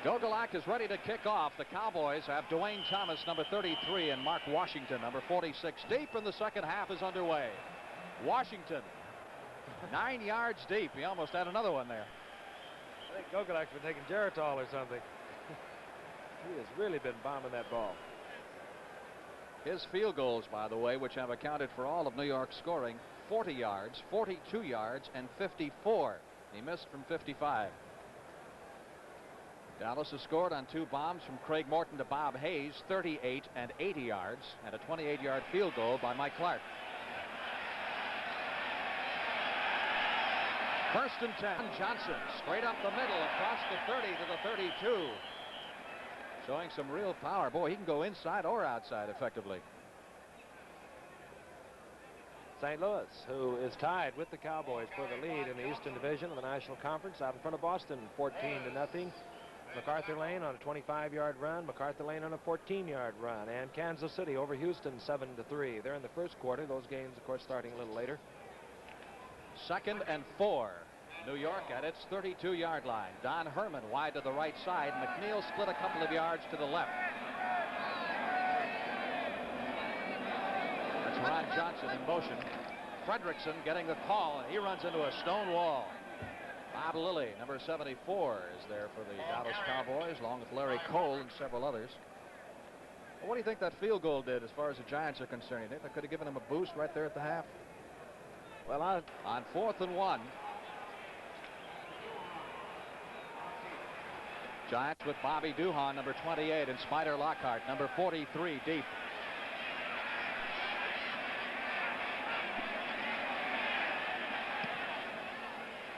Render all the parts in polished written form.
Gogolak is ready to kick off. The Cowboys have Dwayne Thomas, number 33, and Mark Washington, number 46. Deep in the second half is underway. Washington, 9 yards deep. He almost had another one there. I think Gogolak's been taking Geritol or something. He has really been bombing that ball. His field goals, by the way, which have accounted for all of New York's scoring, 40 yards, 42 yards, and 54. He missed from 55. Dallas has scored on 2 bombs from Craig Morton to Bob Hayes, 38 and 80 yards, and a 28-yard field goal by Mike Clark. First and 10. Johnson straight up the middle across the 30 to the 32. Showing some real power. Boy, he can go inside or outside effectively. St. Louis, who is tied with the Cowboys for the lead in the Eastern Division of the National Conference, out in front of Boston, 14-0. MacArthur Lane on a 25-yard run. MacArthur Lane on a 14-yard run. And Kansas City over Houston, 7-3. They're in the first quarter. Those games, of course, starting a little later. 2nd and 4. New York at its 32-yard line. Don Herman wide to the right side. McNeil split a couple of yards to the left. That's Ron Johnson in motion. Fredrickson getting the call, and he runs into a stone wall. Bob Lilly, number 74, is there for the Dallas Cowboys, along with Larry Cole and several others. Well, what do you think that field goal did as far as the Giants are concerned? You think that could have given them a boost right there at the half? Well, on 4th and 1. Giants with Bobby Duhan, number 28, and Spider Lockhart, number 43, deep.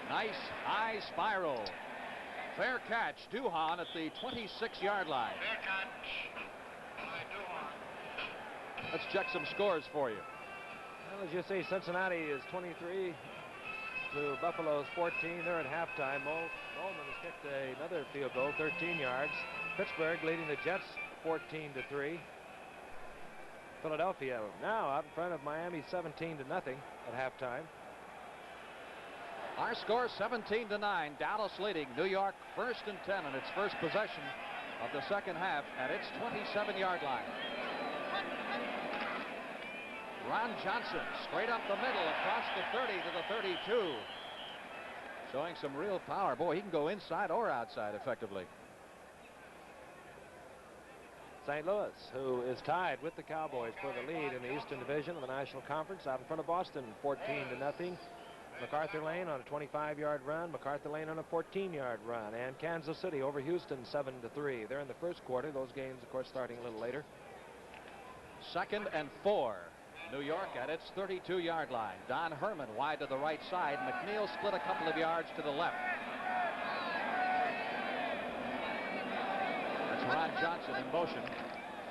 Nice high spiral. Fair catch. Duhan at the 26-yard line. Fair catch by Duhan. Let's check some scores for you. Well, as you see, Cincinnati is 23 to Buffalo's 14. They're at halftime. Molman has kicked another field goal, 13 yards. Pittsburgh leading the Jets 14-3. Philadelphia now out in front of Miami 17-0 at halftime. Our score 17-9. Dallas leading. New York 1st and 10 on its first possession of the second half at its 27-yard line. Ron Johnson straight up the middle across the 30 to the 32. Showing some real power. Boy, he can go inside or outside effectively. St. Louis, who is tied with the Cowboys for the lead in the Eastern Division of the National Conference, out in front of Boston, 14-0. MacArthur Lane on a 25-yard run. MacArthur Lane on a 14-yard run. And Kansas City over Houston, 7-3. They're in the first quarter. Those games, of course, starting a little later. 2nd and 4. New York at its 32-yard line. Don Herman wide to the right side. McNeil split a couple of yards to the left. That's Ron Johnson in motion.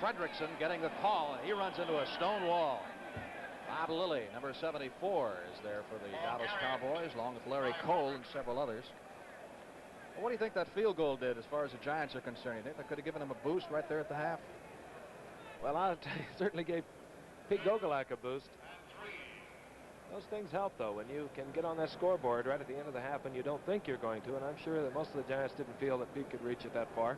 Fredrickson getting the call, and he runs into a stone wall. Bob Lilly, number 74, is there for the Dallas Cowboys, along with Larry Cole and several others. Well, what do you think that field goal did as far as the Giants are concerned? You think that could have given them a boost right there at the half? Well, I'll tell you, it certainly gave Pete Gogolak a boost. Those things help, though, when you can get on that scoreboard right at the end of the half and you don't think you're going to, and I'm sure that most of the Giants didn't feel that Pete could reach it that far.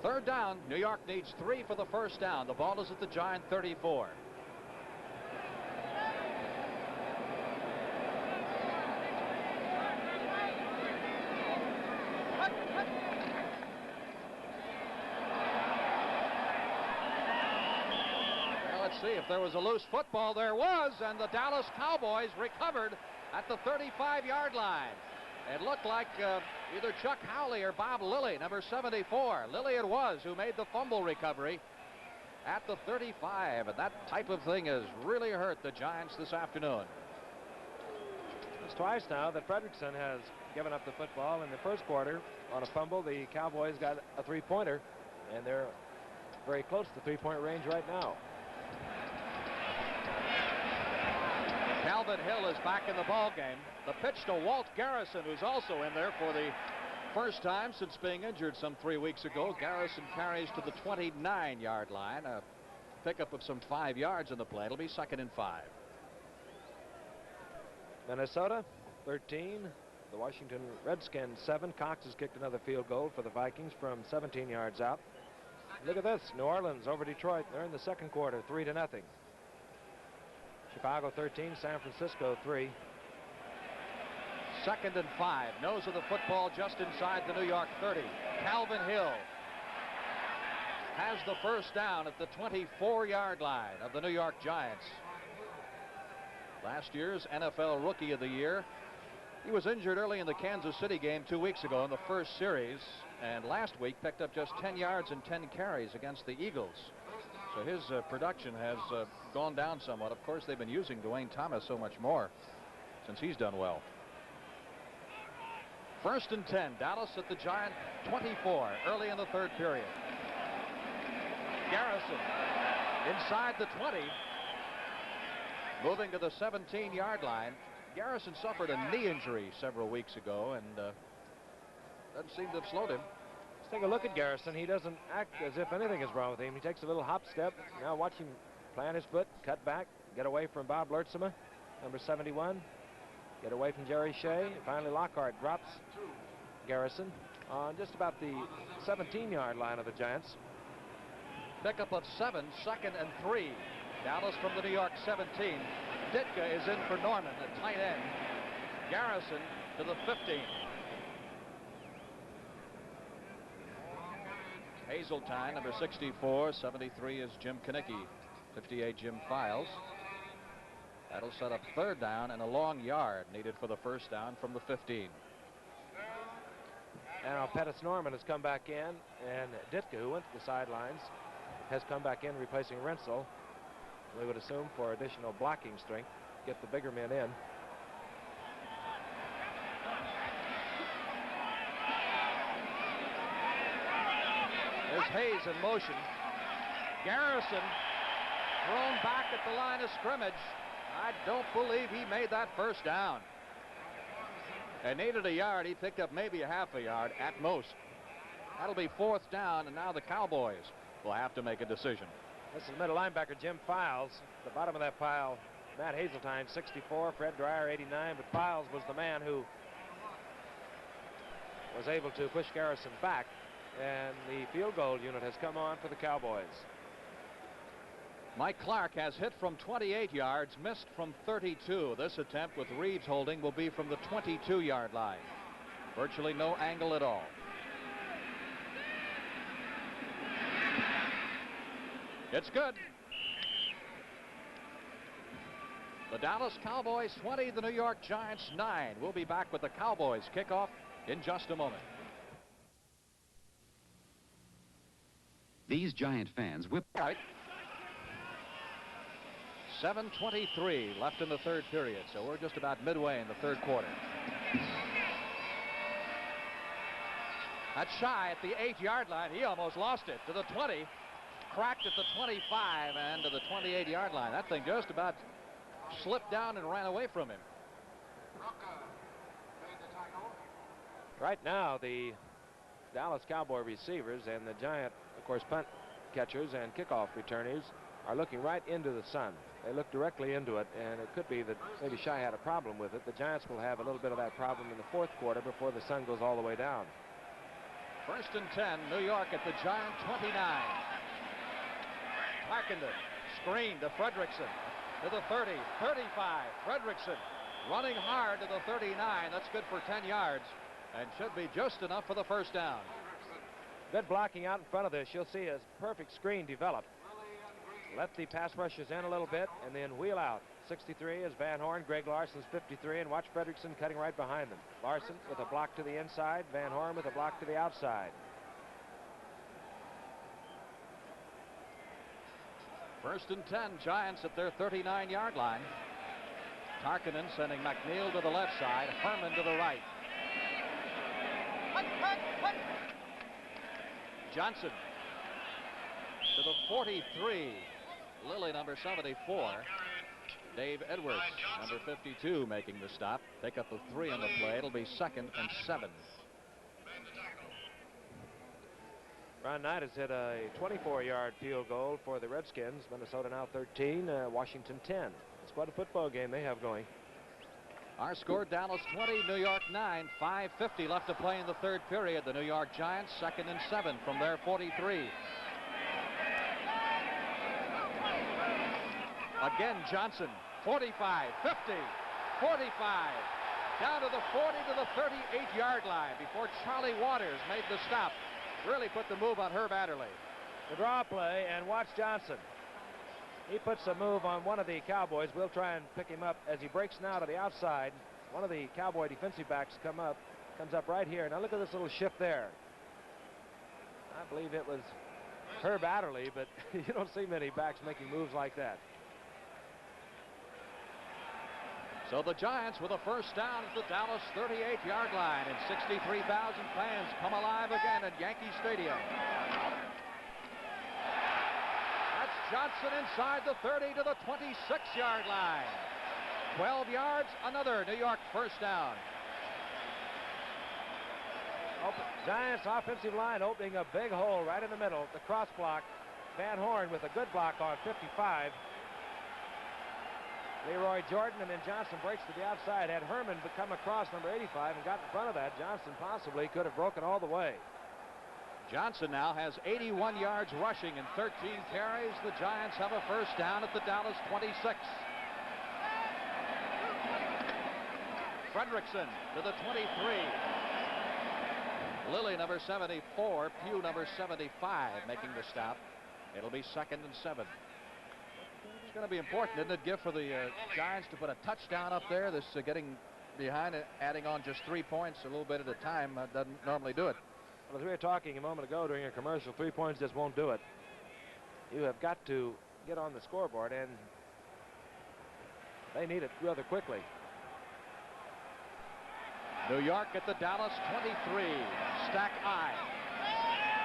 3rd down. New York needs 3 for the first down. The ball is at the Giant 34. See if there was a loose football. There was, and the Dallas Cowboys recovered at the 35-yard line. It looked like either Chuck Howley or Bob Lilly, number 74. Lilly it was who made the fumble recovery at the 35, and that type of thing has really hurt the Giants this afternoon. It's twice now that Fredrickson has given up the football. In the first quarter on a fumble, the Cowboys got a 3-pointer, and they're very close to the 3-point range right now. Calvin Hill is back in the ball game. The pitch to Walt Garrison, who's also in there for the first time since being injured some 3 weeks ago. Garrison carries to the 29-yard line, a pickup of some 5 yards in the play. It'll be 2nd and 5. Minnesota 13, The Washington Redskins 7. Cox has kicked another field goal for the Vikings from 17 yards out. Look at this. New Orleans over Detroit. They're in the second quarter, 3-0. Chicago 13, San Francisco 3. 2nd and 5. Nose of the football just inside the New York 30. Calvin Hill has the first down at the 24-yard line of the New York Giants. Last year's NFL Rookie of the Year. He was injured early in the Kansas City game 2 weeks ago in the first series, and last week picked up just 10 yards and 10 carries against the Eagles. So his production has gone down somewhat. Of course, they've been using Dwayne Thomas so much more since he's done well. 1st and 10. Dallas at the Giant 24 early in the third period. Garrison inside the 20, moving to the 17-yard line. Garrison suffered a knee injury several weeks ago, and doesn't seem to have slowed him. Let's take a look at Garrison. He doesn't act as if anything is wrong with him. He takes a little hop step. Now watch him plant his foot, cut back, get away from Bob Lertzema, number 71. Get away from Jerry Shea. Finally, Lockhart drops Garrison on just about the 17-yard line of the Giants. Pickup of 7, 2nd and 3. Dallas from the New York 17. Ditka is in for Norman at tight end. Garrison to the 15. Hazeltine, number 64. 73 is Jim Kanicki. 58, Jim Files. That'll set up 3rd down and a long yard needed for the first down from the 15. And now Pettis Norman has come back in, and Ditka, who went to the sidelines, has come back in replacing Rensel. We would assume for additional blocking strength, get the bigger men in. There's Hayes in motion. Garrison thrown back at the line of scrimmage. I don't believe he made that first down. They needed a yard. He picked up maybe a half a yard at most. That'll be 4th down, and now the Cowboys will have to make a decision. This is middle linebacker Jim Files. At the bottom of that pile, Matt Hazeltine, 64, Fred Dreyer, 89, but Files was the man who was able to push Garrison back, and the field goal unit has come on for the Cowboys. Mike Clark has hit from 28 yards, missed from 32. This attempt with Reeves holding will be from the 22-yard line. Virtually no angle at all. It's good. The Dallas Cowboys 20, the New York Giants 9. We'll be back with the Cowboys kickoff in just a moment. These Giant fans whip. Right. 7:23 left in the third period, so we're just about midway in the third quarter. That's Shy at the 8-yard line. He almost lost it to the 20. Cracked at the 25 and to the 28-yard line. That thing just about slipped down and ran away from him. Right now, the Dallas Cowboy receivers and the Giant, of course, punt catchers and kickoff returners are looking right into the sun. They look directly into it, and it could be that maybe Shy had a problem with it. The Giants will have a little bit of that problem in the fourth quarter before the sun goes all the way down. 1st and 10, New York at the Giant 29. Parkenden, screen to Fredrickson, to the 30, 35. Fredrickson running hard to the 39. That's good for 10 yards and should be just enough for the first down. Good blocking out in front of this. You'll see a perfect screen develop. Let the pass rushers in a little bit and then wheel out. 63 is Van Horn. Greg Larson's 53, and watch Fredrickson cutting right behind them. Larson with a block to the inside. Van Horn with a block to the outside. 1st and 10, Giants at their 39-yard line. Tarkinen sending McNeil to the left side, Herman to the right. Johnson to the 43. Lilly, number 74. Dave Edwards, number 52, making the stop. Take up a 3 on the play. It'll be 2nd and 7. Ron Knight has hit a 24-yard field goal for the Redskins. Minnesota now 13, Washington 10. It's quite a football game they have going. Our score, Dallas 20, New York 9, 5:50 left to play in the third period. The New York Giants 2nd and 7 from their 43. Again, Johnson, 45, 50, 45, down to the 40 to the 38-yard line before Charlie Waters made the stop. Really put the move on Herb Adderley. The draw play, and watch Johnson. He puts a move on one of the Cowboys. We'll try and pick him up as he breaks now to the outside. One of the Cowboy defensive backs comes up right here. Now look at this little shift there. I believe it was Herb Adderley, but you don't see many backs making moves like that. So the Giants with a first down at the Dallas 38-yard line, and 63,000 fans come alive again at Yankee Stadium. That's Johnson inside the 30 to the 26-yard line. 12 yards, another New York first down. Giants offensive line opening a big hole right in the middle. The cross block. Van Horn with a good block on 55. Leroy Jordan, and then Johnson breaks to the outside. Had Herman come across number 85 and got in front of that, Johnson possibly could have broken all the way. Johnson now has 81 yards rushing and 13 carries. The Giants have a first down at the Dallas 26. Fredrickson to the 23. Lilly, number 74. Pugh, number 75, making the stop. It'll be 2nd and 7. It's going to be important, isn't it, Giff, for the Giants to put a touchdown up there. This getting behind it, adding on just 3 points a little bit at a time doesn't normally do it. Well, as we were talking a moment ago during a commercial, 3 points just won't do it. You have got to get on the scoreboard, and they need it rather quickly. New York at the Dallas 23. Stack I.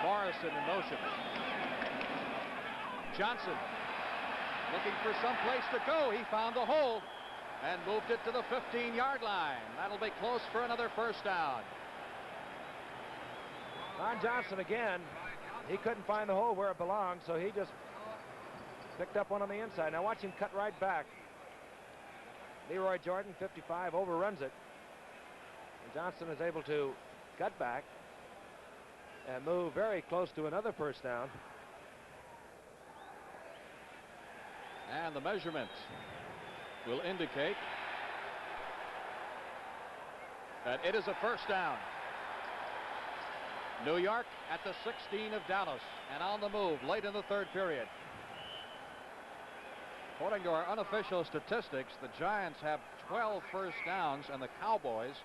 Morrison in motion. Johnson looking for some place to go. He found the hole and moved it to the 15-yard line. That'll be close for another first down. Ron Johnson again. He couldn't find the hole where it belonged, so he just picked up one on the inside. Now watch him cut right back. Leroy Jordan, 55, overruns it. And Johnson is able to cut back and move very close to another first down. And the measurement will indicate that it is a first down. New York at the 16 of Dallas and on the move late in the third period. According to our unofficial statistics, the Giants have 12 first downs and the Cowboys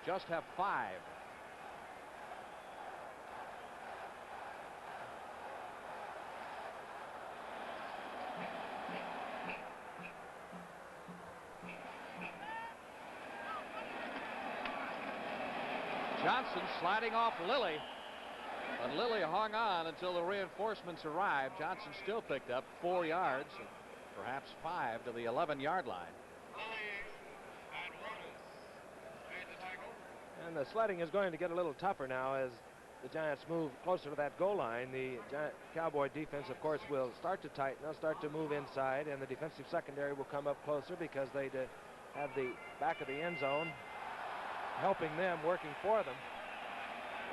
just have 5. Johnson sliding off Lilly, but Lilly hung on until the reinforcements arrived. Johnson still picked up 4 yards, perhaps 5 to the 11-yard line. And the sledding is going to get a little tougher now as the Giants move closer to that goal line. The Cowboy defense, of course, will start to tighten. They'll start to move inside, and the defensive secondary will come up closer because they have the back of the end zone helping them, working for them.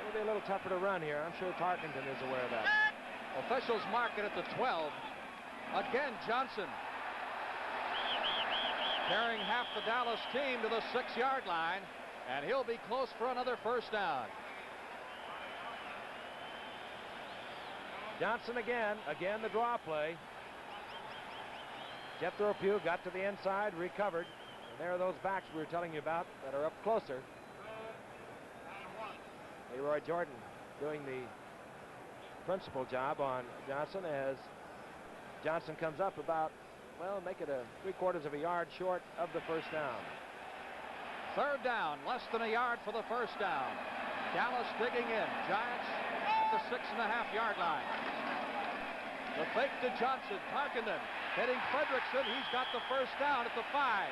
It'll be a little tougher to run here. I'm sure Tarkenton is aware of that. Officials mark it at the 12. Again, Johnson carrying half the Dallas team to the 6-yard line, and he'll be close for another first down. Johnson again the draw play. Jethro Pugh got to the inside, recovered. And there are those backs we were telling you about that are up closer. Leroy Jordan doing the principal job on Johnson as Johnson comes up about, well, make it a 3/4 of a yard short of the first down. Third down, less than a yard for the first down. Dallas digging in. Giants at the 6.5-yard line. The fake to Johnson. Tarkenton hitting Fredrickson. He's got the first down at the 5.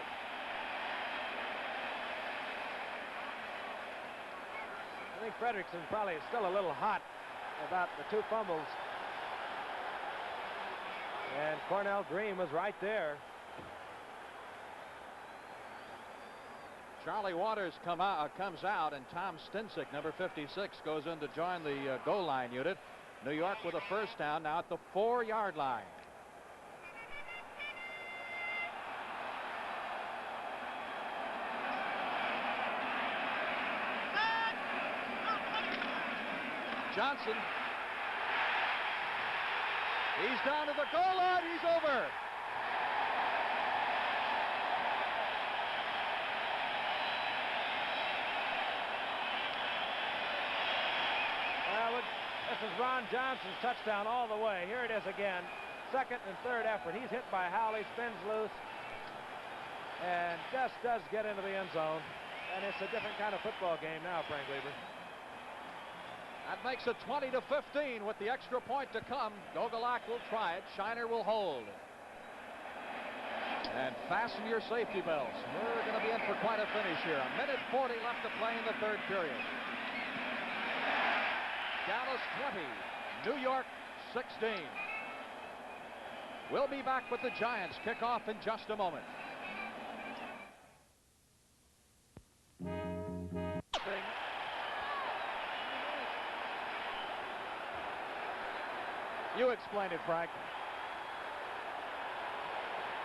I think Fredrickson probably is still a little hot about the 2 fumbles. And Cornell Green was right there. Charlie Waters comes out, and Tom Stinsick, number 56, goes in to join the goal line unit. New York with a first down now at the 4-yard line. Johnson. He's down to the goal line. He's over. Well, this is Ron Johnson's touchdown all the way. Here it is again. Second and third effort. He's hit by Howley, spins loose, and just does get into the end zone. And it's a different kind of football game now, Frank Glieber. That makes it 20-15 with the extra point to come. Gogolak will try it. Shiner will hold. And fasten your safety belts. We're going to be in for quite a finish here. 1:40 left to play in the third period. Dallas 20, New York 16. We'll be back with the Giants kickoff in just a moment. You explain it, Frank.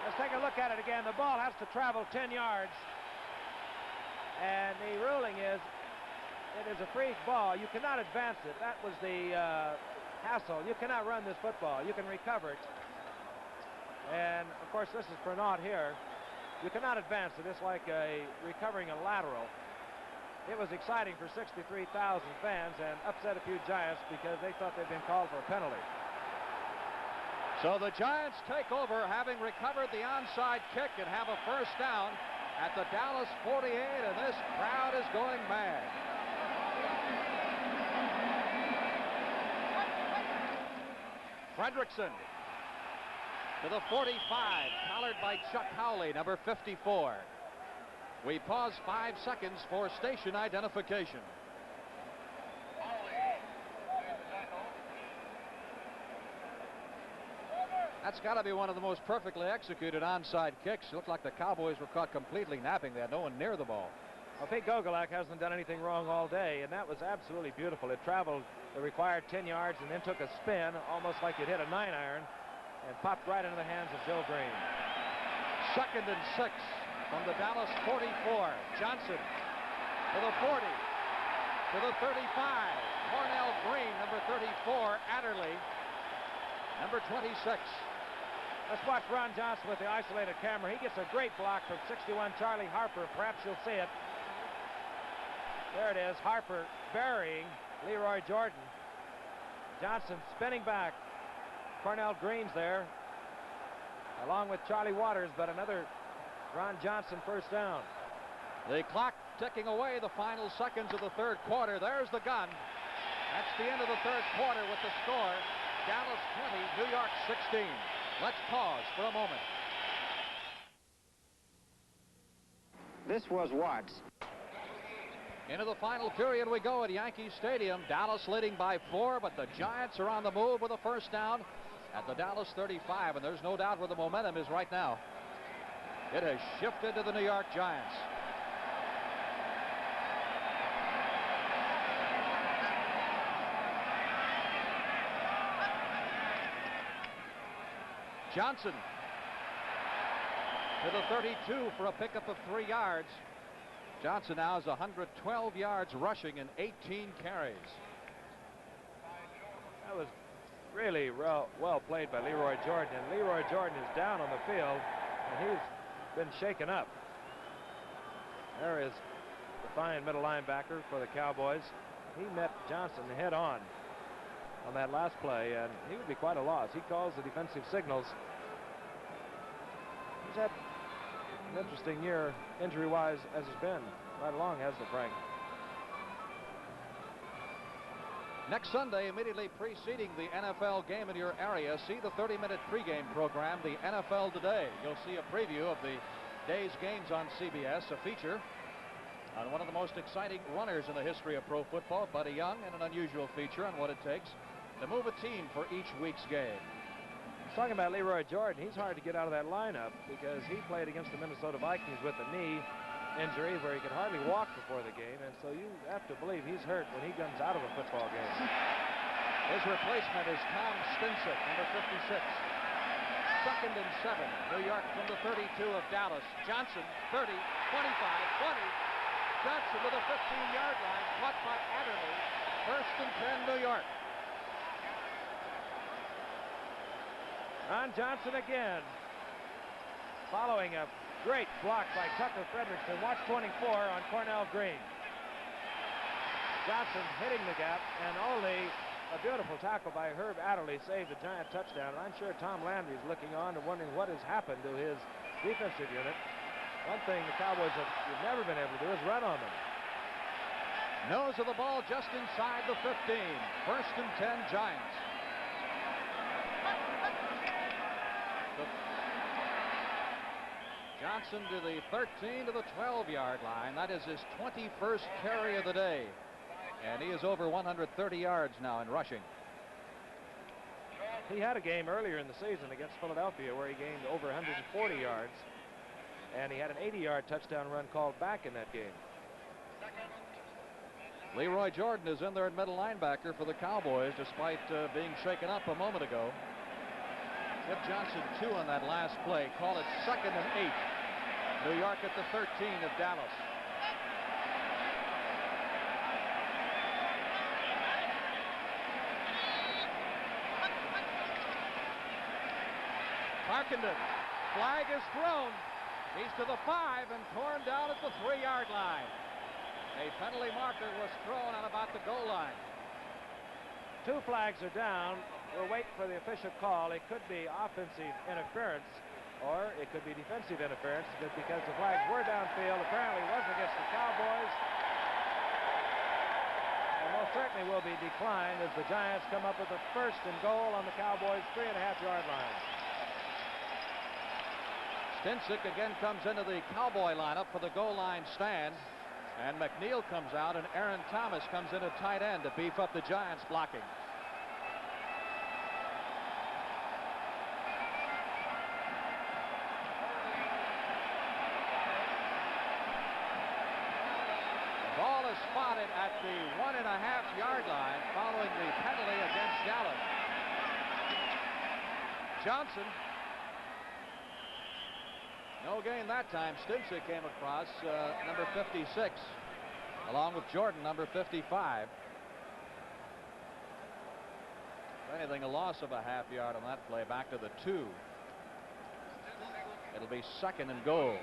Let's take a look at it again. The ball has to travel 10 yards. And the ruling is it is a free ball. You cannot advance it. That was the hassle. You cannot run this football. You can recover it. And, of course, this is for naught here. You cannot advance it. It's like recovering a lateral. It was exciting for 63,000 fans and upset a few Giants because they thought they'd been called for a penalty. So the Giants take over, having recovered the onside kick, and have a first down at the Dallas 48, and this crowd is going mad. Fredrickson to the 45, collared by Chuck Howley, number 54. We pause 5 seconds for station identification. That's got to be one of the most perfectly executed onside kicks. It looked like the Cowboys were caught completely napping. They had no one near the ball. Well, Pete Gogolak hasn't done anything wrong all day, and that was absolutely beautiful. It traveled the required 10 yards and then took a spin, almost like it hit a 9-iron, and popped right into the hands of Joe Green. 2nd and 6 from the Dallas 44. Johnson to the 40, to the 35. Cornell Green, number 34. Adderley, number 26. Let's watch Ron Johnson with the isolated camera. He gets a great block from 61 Charlie Harper. Perhaps you'll see it. There it is. Harper burying Leroy Jordan. Johnson spinning back. Cornell Green's there, along with Charlie Waters, but another Ron Johnson first down. The clock ticking away, the final seconds of the third quarter. There's the gun. That's the end of the third quarter with the score. Dallas 20, New York 16. Let's pause for a moment. This was Watts. Into the final period we go at Yankee Stadium. Dallas leading by 4, but the Giants are on the move with a first down at the Dallas 35, and there's no doubt where the momentum is right now. It has shifted to the New York Giants. Johnson to the 32 for a pickup of 3 yards. Johnson now has 112 yards rushing and 18 carries. That was really well played by Leroy Jordan. And Leroy Jordan is down on the field, and he's been shaken up. There is the fine middle linebacker for the Cowboys. He met Johnson head on that last play, and he would be quite a loss. He calls the defensive signals. He's had an interesting year injury-wise as it's been right along, hasn't it, Frank? Next Sunday, immediately preceding the NFL game in your area, see the 30-minute pregame program, the NFL Today. You'll see a preview of the day's games on CBS, a feature on one of the most exciting runners in the history of pro football, Buddy Young, and an unusual feature on what it takes to move a team for each week's game. Talking about Leroy Jordan, he's hard to get out of that lineup because he played against the Minnesota Vikings with a knee injury where he could hardly walk before the game, and so you have to believe he's hurt when he comes out of a football game. His replacement is Tom Stinsick, number 56. 2nd and 7. New York from the 32 of Dallas. Johnson, 30, 25, 20. Johnson to the 15-yard line, caught by Adderley. 1st and 10, New York. Ron Johnson again, following a great block by Tucker Frederickson. Watch 24 on Cornell Green. Johnson hitting the gap, and only a beautiful tackle by Herb Adderley saved the Giant touchdown. And I'm sure Tom Landry's looking on and wondering what has happened to his defensive unit. One thing the Cowboys have never been able to do is run on them. Nose of the ball just inside the 15. 1st and 10, Giants. Johnson to the 13 to the 12-yard line. That is his 21st carry of the day. And he is over 130 yards now in rushing. He had a game earlier in the season against Philadelphia where he gained over 140 yards. And he had an 80-yard touchdown run called back in that game. Leroy Jordan is in there at middle linebacker for the Cowboys despite being shaken up a moment ago. Give Johnson 2 on that last play. Call it 2nd and 8. New York at the 13 of Dallas. Tarkenton. Flag is thrown. He's to the 5 and torn down at the 3-yard line. A penalty marker was thrown on about the goal line. 2 flags are down. We'll wait for the official call. It could be offensive interference or it could be defensive interference because the flags were downfield. Apparently wasn't against the Cowboys. And most certainly will be declined as the Giants come up with a 1st and goal on the Cowboys' 3.5-yard line. Stinsick again comes into the Cowboy lineup for the goal line stand. And McNeil comes out, and Aaron Thomas comes in at tight end to beef up the Giants blocking. The ball is spotted at the 1.5-yard line following the penalty against Dallas. Johnson. No gain that time. Stinsick came across number 56, along with Jordan, number 55. If anything, a loss of a half yard on that play, back to the 2. It'll be 2nd and goal.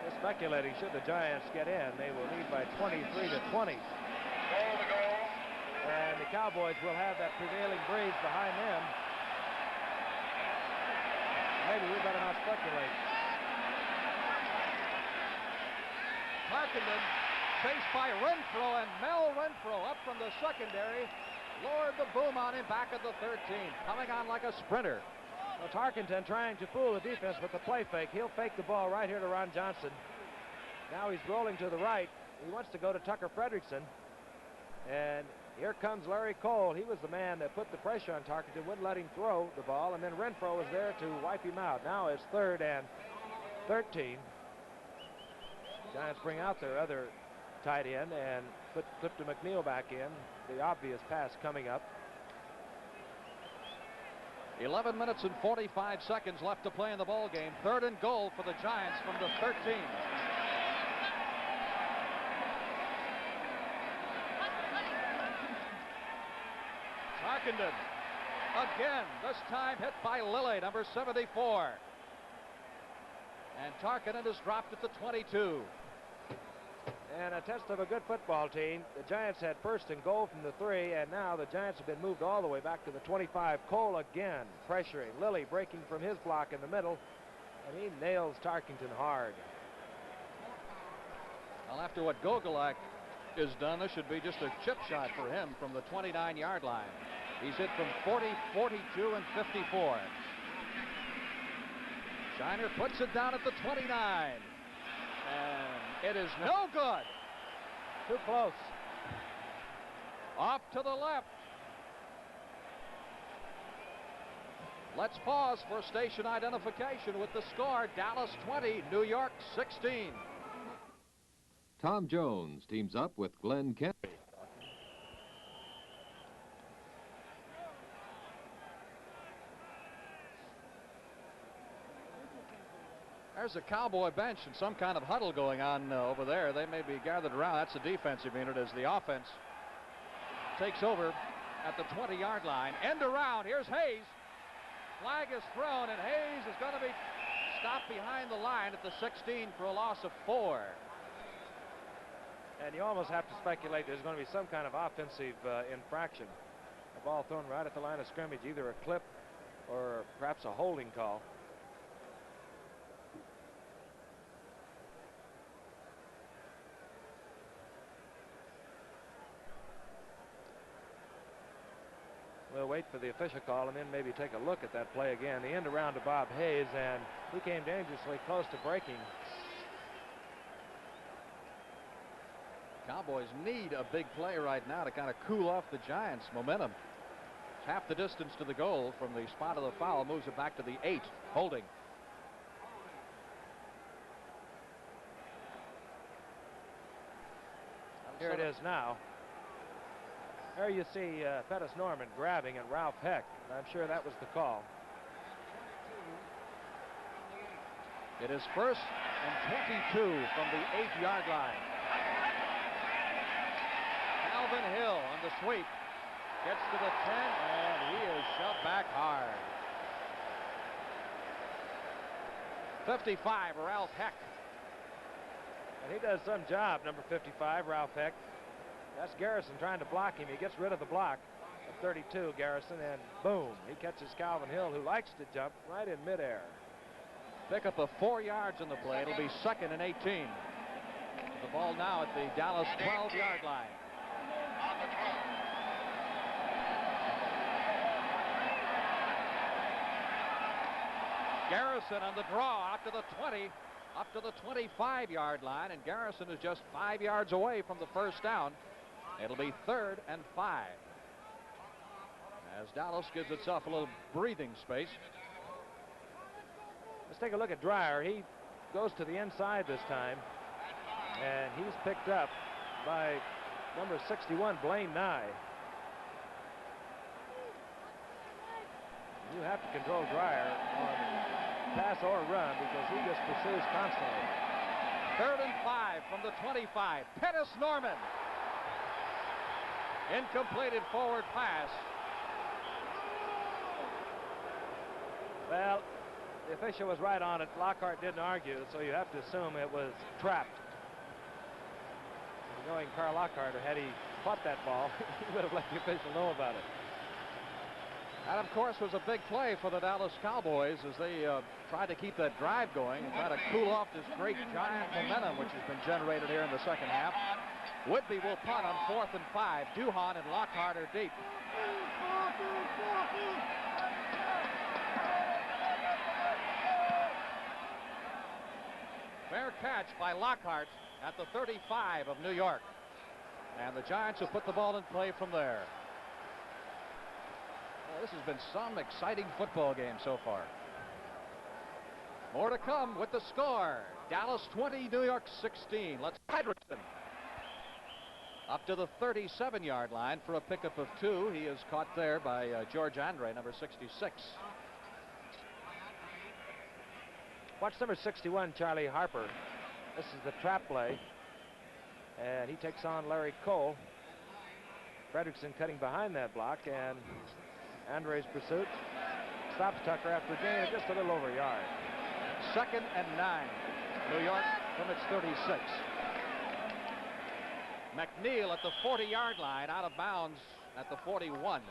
They're speculating should the Giants get in, they will lead by 23 to 20. And the Cowboys will have that prevailing breeze behind them. Maybe we better not speculate. Tarkenton chased by Renfro, and Mel Renfro up from the secondary lowered the boom on him back at the 13, coming on like a sprinter. Well, Tarkenton trying to fool the defense with the play fake. He'll fake the ball right here to Ron Johnson. Now he's rolling to the right. He wants to go to Tucker Frederickson. And here comes Larry Cole. He was the man that put the pressure on Tarkenton, wouldn't let him throw the ball, and then Renfro was there to wipe him out. Now it's 3rd and 13. Giants bring out their other tight end and put Clifton McNeil back in. The obvious pass coming up. 11 minutes and 45 seconds left to play in the ball game. 3rd and goal for the Giants from the 13. Tarkenton again, this time hit by Lilly, number 74. And Tarkenton is dropped at the 22. And a test of a good football team. The Giants had 1st and goal from the 3, and now the Giants have been moved all the way back to the 25. Cole again pressuring. Lilly breaking from his block in the middle, and he nails Tarkenton hard. Well, after what Gogolak has done, this should be just a chip shot for him from the 29-yard line. He's hit from 40, 42, and 54. Shiner puts it down at the 29. And it is no good. Too close. Off to the left. Let's pause for station identification with the score. Dallas 20, New York 16. Tom Jones teams up with Glenn Kemp. There's a Cowboy bench and some kind of huddle going on over there. They may be gathered around. That's the defensive unit as the offense takes over at the 20-yard line. End around. Here's Hayes. Flag is thrown, and Hayes is going to be stopped behind the line at the 16 for a loss of 4. And you almost have to speculate there's going to be some kind of offensive infraction. A ball thrown right at the line of scrimmage, either a clip or perhaps a holding call. We'll wait for the official call and then maybe take a look at that play again. The end around to Bob Hayes, and he came dangerously close to breaking. Cowboys need a big play right now to kind of cool off the Giants' momentum. It's half the distance to the goal from the spot of the foul, moves it back to the 8, holding. Here it is now. There you see Pettis Norman grabbing and Ralph Heck. I'm sure that was the call. It is 1st and 22 from the 8-yard line. Calvin Hill on the sweep. Gets to the 10, and he is shoved back hard. 55, Ralph Heck. And he does some job, number 55, Ralph Heck. That's Garrison trying to block him. He gets rid of the block of 32, Garrison, and boom, he catches Calvin Hill, who likes to jump, right in midair. Pick up of 4 yards in the play. It'll be 2nd and 18. The ball now at the Dallas 12-yard line. Garrison on the draw out to the 20, up to the 25-yard line, and Garrison is just 5 yards away from the first down. It'll be 3rd and 5. As Dallas gives itself a little breathing space. Let's take a look at Dreyer. He goes to the inside this time, and he's picked up by number 61, Blaine Nye. You have to control Dreyer on pass or run because he just pursues constantly. 3rd and 5 from the 25. Pettis Norman. Incompleted forward pass. Well, the official was right on it. Lockhart didn't argue, so you have to assume it was trapped. Knowing Carl Lockhart, had he caught that ball, he would have let the official know about it. That, of course, was a big play for the Dallas Cowboys as they tried to keep that drive going and try to cool off this great giant momentum which has been generated here in the second half. Whitby will punt on 4th and 5. Duhon and Lockhart are deep. Fair catch by Lockhart at the 35 of New York. And the Giants will put the ball in play from there. Well, this has been some exciting football game so far. More to come with the score. Dallas 20, New York 16. Let's Hendrickson. Up to the 37-yard line for a pickup of 2. He is caught there by George Andre, number 66. Watch number 61, Charlie Harper. This is the trap play. And he takes on Larry Cole. Fredrickson cutting behind that block, and Andre's pursuit stops Tucker after a gain of just a little over a yard. 2nd and 9. New York from its 36. McNeil at the 40-yard line, out of bounds at the 41.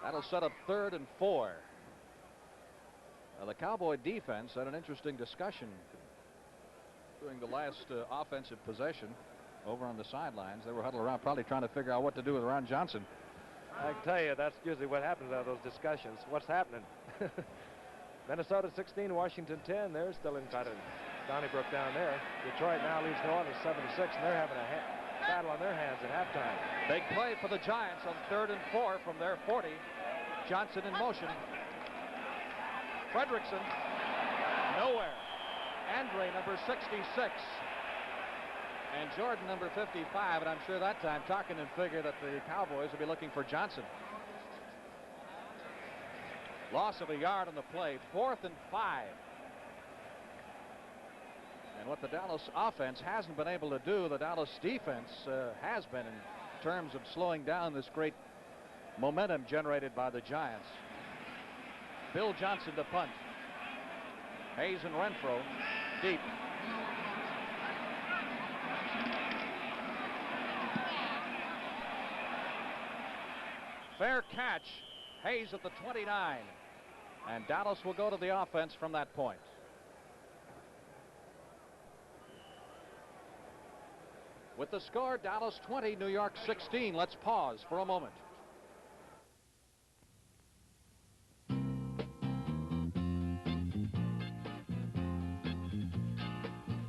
That'll set up 3rd and 4. Now, the Cowboy defense had an interesting discussion during the last offensive possession over on the sidelines. They were huddled around probably trying to figure out what to do with Ron Johnson. I can tell you that's usually what happens out of those discussions. What's happening? Minnesota 16, Washington 10. They're still in kind of Donnybrook down there. Detroit now leads New Orleans 7-6, and they're having a battle on their hands at halftime. Big play for the Giants on 3rd and 4 from their 40. Johnson in motion. Fredrickson, nowhere. Andre, number 66. And Jordan, number 55, and I'm sure that time talking and figure that the Cowboys will be looking for Johnson. Loss of a yard on the play, 4th and 5. And what the Dallas offense hasn't been able to do, the Dallas defense has been in terms of slowing down this great momentum generated by the Giants. Bill Johnson to punt. Hayes and Renfro deep. Fair catch. Hayes at the 29. And Dallas will go to the offense from that point. With the score, Dallas 20, New York 16. Let's pause for a moment.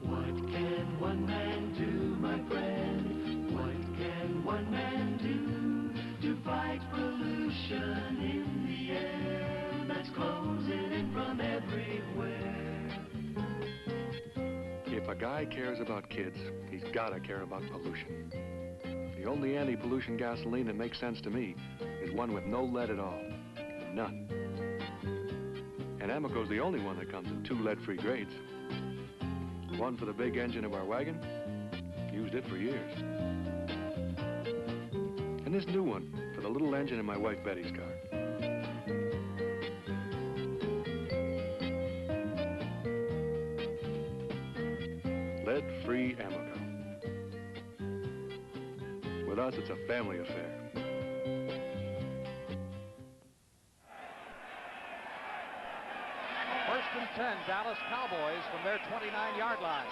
What can one man do, my friend? What can one man do to fight pollution in the air that's closing in from everywhere? If a guy cares about kids, he's gotta care about pollution. The only anti-pollution gasoline that makes sense to me is one with no lead at all. None. And Amoco's the only one that comes in 2 lead-free grades. One for the big engine of our wagon. Used it for years. And this new one for the little engine in my wife Betty's car. Lead-free Amoco. With us, it's a family affair. First and 10, Dallas Cowboys from their 29-yard line.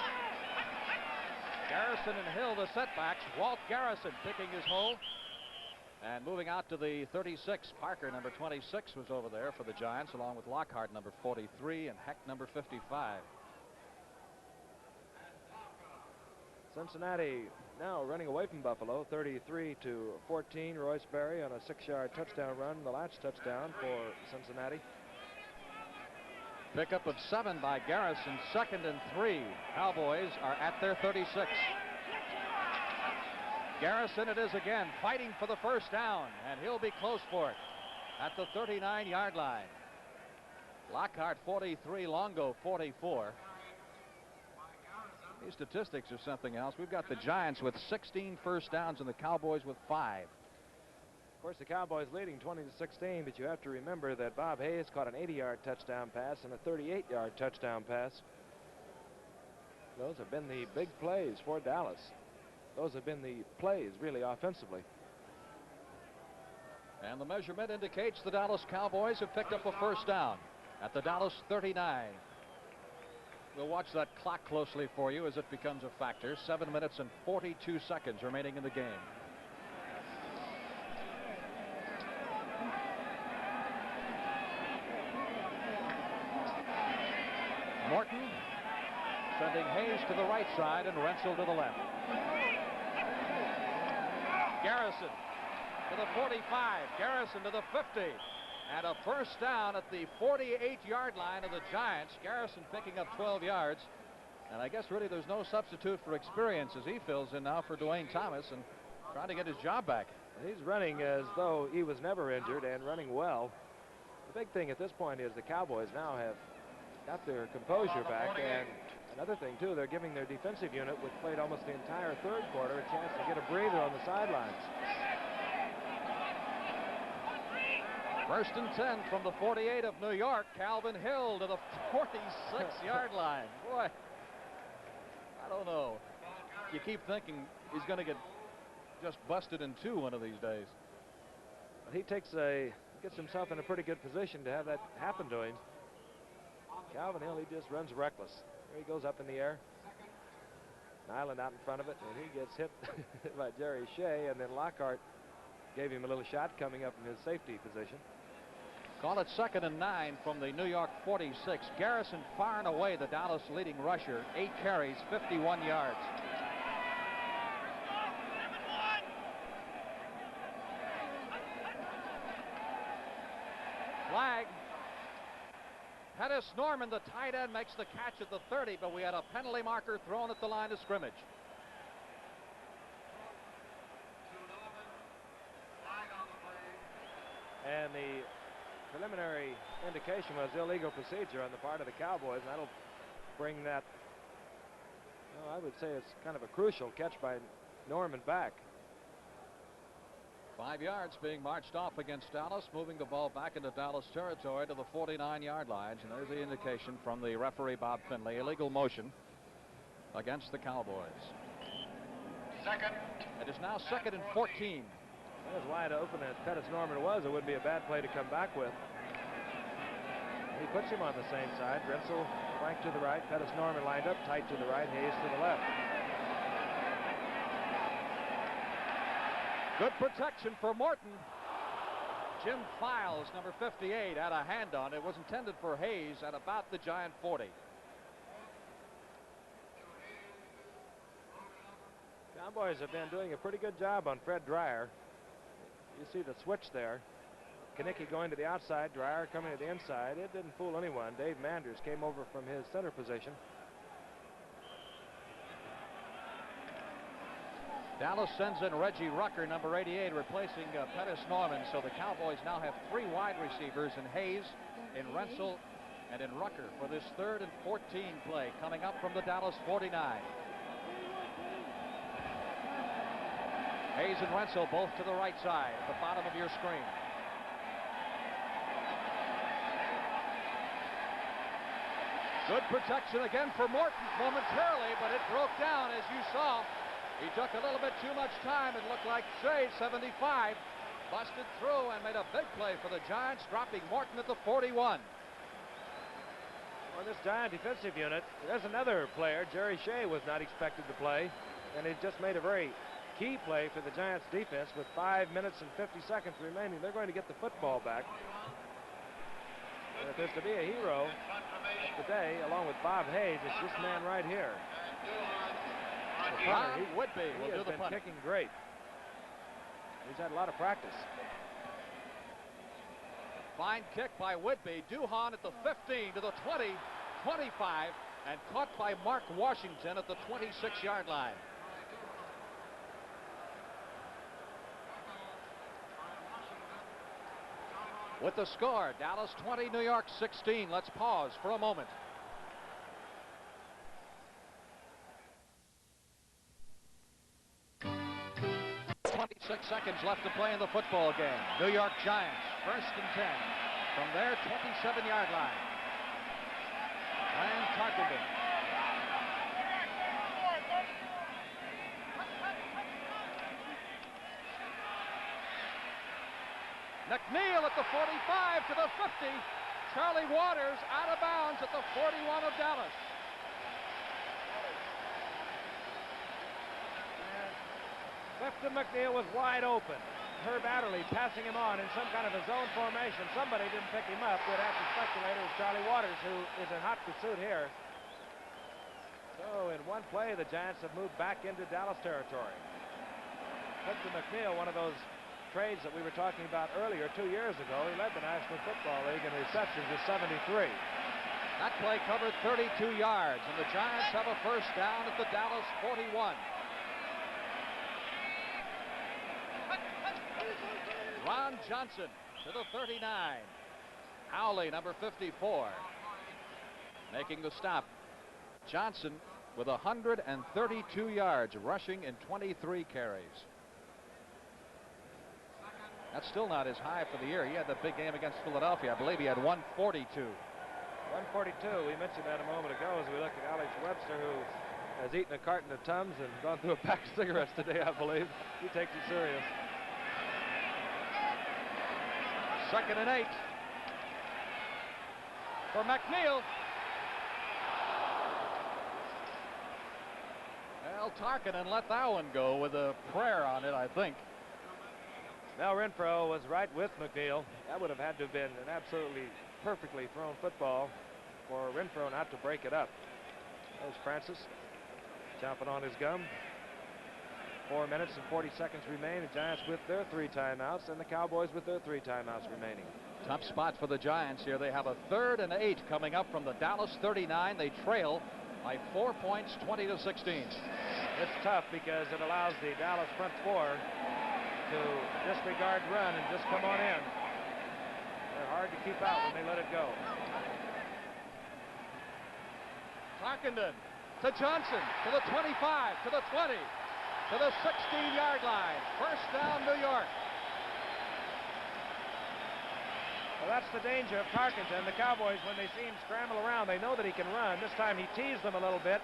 Garrison and Hill, the setbacks. Walt Garrison picking his hole. And moving out to the 36, Parker, number 26, was over there for the Giants, along with Lockhart, number 43, and Heck, number 55. Cincinnati now running away from Buffalo, 33-14. Royce Berry on a 6-yard touchdown run, the last touchdown for Cincinnati. Pickup of 7 by Garrison, 2nd and 3. Cowboys are at their 36. Garrison it is again, fighting for the first down, and he'll be close for it at the 39-yard line. Lockhart 43, Longo 44. These statistics are something else. We've got the Giants with 16 first downs and the Cowboys with 5. Of course, the Cowboys leading 20-16, but you have to remember that Bob Hayes caught an 80-yard touchdown pass and a 38-yard touchdown pass. Those have been the big plays for Dallas. Those have been the plays, really, offensively. And the measurement indicates the Dallas Cowboys have picked up a first down at the Dallas 39. We'll watch that clock closely for you as it becomes a factor. 7 minutes and 42 seconds remaining in the game. Morton sending Hayes to the right side and Rensel to the left. Garrison to the 45. Garrison to the 50. And a first down at the 48-yard line of the Giants. Garrison picking up 12 yards. And I guess really there's no substitute for experience as he fills in now for Dwayne Thomas and trying to get his job back. He's running as though he was never injured and running well. The big thing at this point is the Cowboys now have got their composure back, and another thing too, they're giving their defensive unit, which played almost the entire third quarter, a chance to get a breather on the sidelines. First and 10 from the 48 of New York. Calvin Hill to the 46-yard line. Boy, I don't know. You keep thinking he's going to get just busted in two one of these days. But he gets himself in a pretty good position to have that happen to him. Calvin Hill, he just runs reckless. There he goes up in the air. Nyland out in front of it, and he gets hit by Jerry Shea, and then Lockhart gave him a little shot coming up in his safety position. Call it 2nd and 9 from the New York 46. Garrison far and away the Dallas leading rusher. 8 carries, 51 yards. Flag. Pettis Norman, the tight end, makes the catch at the 30, but we had a penalty marker thrown at the line of scrimmage. And the preliminary indication was illegal procedure on the part of the Cowboys, and that'll bring that, well, I would say it's kind of a crucial catch by Norman back. 5 yards being marched off against Dallas, moving the ball back into Dallas territory to the 49-yard line. And there's the indication from the referee, Bob Finley. Illegal motion against the Cowboys. Second. It is now 2nd and 14. As wide open as Pettis Norman was, it wouldn't be a bad play to come back with. He puts him on the same side. Rensel flank to the right. Pettis Norman lined up tight to the right. Hayes to the left. Good protection for Morton. Jim Files, number 58, had a hand on it. It was intended for Hayes at about the Giant 40. Cowboys have been doing a pretty good job on Fred Dreyer. You see the switch there. Kanicki going to the outside, Dreyer coming to the inside. It didn't fool anyone. Dave Manders came over from his center position. Dallas sends in Reggie Rucker, number 88, replacing Pettis Norman. So the Cowboys now have 3 wide receivers in Hayes, in Rensel, and in Rucker for this 3rd and 14 play coming up from the Dallas 49. Hayes and Rensel both to the right side at the bottom of your screen. Good protection again for Morton momentarily, but it broke down as you saw. He took a little bit too much time. It looked like Shea, 75, busted through and made a big play for the Giants, dropping Morton at the 41. On this Giant defensive unit, there's another player. Jerry Shea was not expected to play, and he just made a very key play for the Giants defense with 5 minutes and 50 seconds remaining. They're going to get the football back. And if there's to be a hero of the day, along with Bob Hayes, it's this man right here. Ron Whitby will do the punting. Kicking great. He's had a lot of practice. Fine kick by Whitby. Duhan at the 15 to the 20, 25, and caught by Mark Washington at the 26-yard line. With the score, Dallas 20, New York 16. Let's pause for a moment. 26 seconds left to play in the football game. New York Giants, 1st and 10 from their 27-yard line. And Tarkenton. McNeil at the 45 to the 50. Charlie Waters out of bounds at the 41 of Dallas. Clifton McNeil was wide open. Herb Adderley passing him on in some kind of a zone formation. Somebody didn't pick him up. We'd have to speculate it was Charlie Waters, who is in hot pursuit here. So in one play, the Giants have moved back into Dallas territory. Clifton McNeil, one of those trades that we were talking about earlier 2 years ago. He led the National Football League in receptions with 73. That play covered 32 yards, and the Giants have a first down at the Dallas 41. Ron Johnson to the 39. Howley, number 54, making the stop. Johnson with 132 yards, rushing in 23 carries. That's still not as high for the year. He had the big game against Philadelphia. I believe he had 142. 142. We mentioned that a moment ago as we looked at Alex Webster, who has eaten a carton of Tums and gone through a pack of cigarettes today, I believe. He takes it serious. 2nd and 8 for McNeil. Well, Tarkenton let that one go with a prayer on it, I think. Mel Renfro was right with McNeil. That would have had to have been an absolutely perfectly thrown football for Renfro not to break it up. There's Francis chomping on his gum. 4 minutes and 40 seconds remain. The Giants with their 3 timeouts and the Cowboys with their 3 timeouts remaining. Tough spot for the Giants here. They have a 3rd and 8 coming up from the Dallas 39. They trail by 4 points, 20-16. It's tough because it allows the Dallas front four to disregard run and just come on in. They're hard to keep out when they let it go. Tarkenton to Johnson, to the 25, to the 20, to the 16-yard line. First down, New York. Well, that's the danger of Tarkenton. The Cowboys, when they see him scramble around, they know that he can run. This time he teased them a little bit.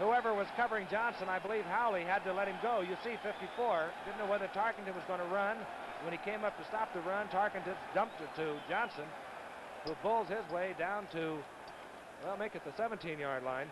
Whoever was covering Johnson, I believe Howley, had to let him go. You see 54, didn't know whether Tarkenton was going to run. When he came up to stop the run, Tarkenton dumped it to Johnson, who bulls his way down to, well, make it the 17-yard line.